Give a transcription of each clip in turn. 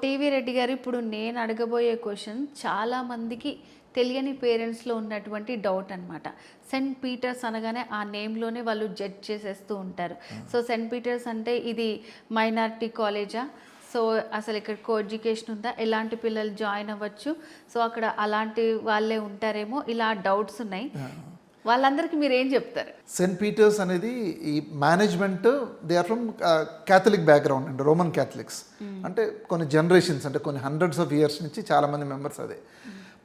TV Reddy గారు, ఇప్పుడు నేను అడగబోయే క్వశ్చన్ చాలా మందికి తెలియని పేరెంట్స్లో ఉన్నటువంటి డౌట్ అనమాట. సెయింట్ పీటర్స్ అనగానే ఆ నేమ్లోనే వాళ్ళు జడ్జ్ చేసేస్తూ ఉంటారు. సో సెయింట్ పీటర్స్ అంటే ఇది మైనారిటీ కాలేజా? సో అసలు ఇక్కడ కో ఎడ్యుకేషన్ ఉందా? ఎలాంటి పిల్లలు జాయిన్ అవ్వచ్చు? సో అక్కడ అలాంటి వాళ్ళే ఉంటారేమో, ఇలా డౌట్స్ ఉన్నాయి. వాళ్ళందరికీ మీరు ఏం చెప్తారు? సెయింట్ పీటర్స్ అనేది ఈ management they are from Catholic background అండి, రోమన్ క్యాథలిక్స్. అంటే కొన్ని జనరేషన్స్, అంటే కొన్ని హండ్రెడ్స్ ఆఫ్ ఇయర్స్ నుంచి చాలామంది మెంబర్స్ అదే.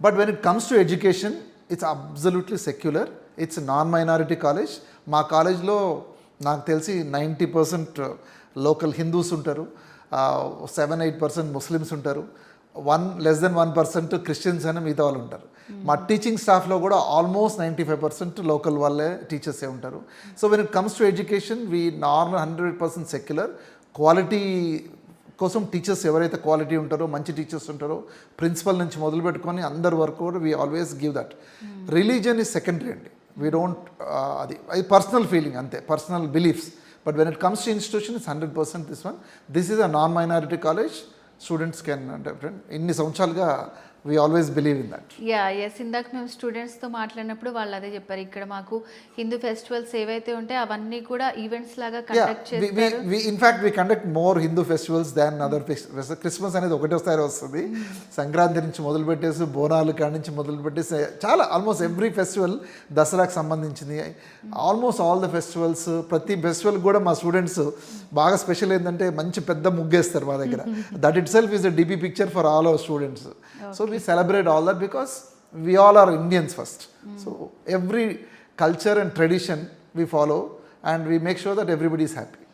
But when it comes to education it's absolutely secular. It's non minority college. మా కాలేజ్లో నాకు తెలిసి 90% లోకల్ హిందూస్ ఉంటారు, 7-8% ముస్లిమ్స్ ఉంటారు, less than 1% క్రిస్టియన్స్ అని మిగతా వాళ్ళు ఉంటారు. మా టీచింగ్ స్టాఫ్లో కూడా ఆల్మోస్ట్ 95% లోకల్ వాళ్ళే టీచర్సే ఉంటారు. So when it comes to education we normal 100% secular. Quality కోసం టీచర్స్ ఎవరైతే క్వాలిటీ ఉంటారో, మంచి టీచర్స్ ఉంటారో, ప్రిన్సిపల్ నుంచి మొదలు పెట్టుకొని అందరి వరకు కూడా we always give that. Religion is secondary అండి. వీ డోంట్ అది పర్సనల్ ఫీలింగ్ అంతే, personal beliefs. But when it comes to institution it's 100% this one. This is a non minority college. Students can different. ఇన్ని సంవత్సరాలుగా we always believe in that. Yes, ఇందాక మేము స్టూడెంట్స్తో మాట్లాడినప్పుడు వాళ్ళు అదే చెప్పారు. ఇక్కడ మాకు హిందూ ఫెస్టివల్స్ ఏవైతే ఉంటాయో అవన్నీ కూడా ఈవెంట్స్ లాగా కండక్ట్ చేస్తారు. In fact we conduct more Hindu festivals than other festivals. Christmas అనేది ఒకటోసారి వస్తుంది. సంక్రాంతి నుంచి మొదలు పెట్టేసి, బోనాలు కాడి నుంచి మొదలు పెట్టేసి చాలా ఆల్మోస్ట్ ఎవ్రీ ఫెస్టివల్, దసరాకు సంబంధించింది, ఆల్మోస్ట్ ఆల్ ద ఫెస్టివల్స్. ప్రతి ఫెస్టివల్ కూడా మా స్టూడెంట్స్ బాగా స్పెషల్ ఏంటంటే మంచి పెద్ద ముగ్గేస్తారు మా దగ్గర. That it self is a DP picture for all our students. So we celebrate all that because we all are Indians first. So every culture and tradition we follow and we make sure that everybody is happy.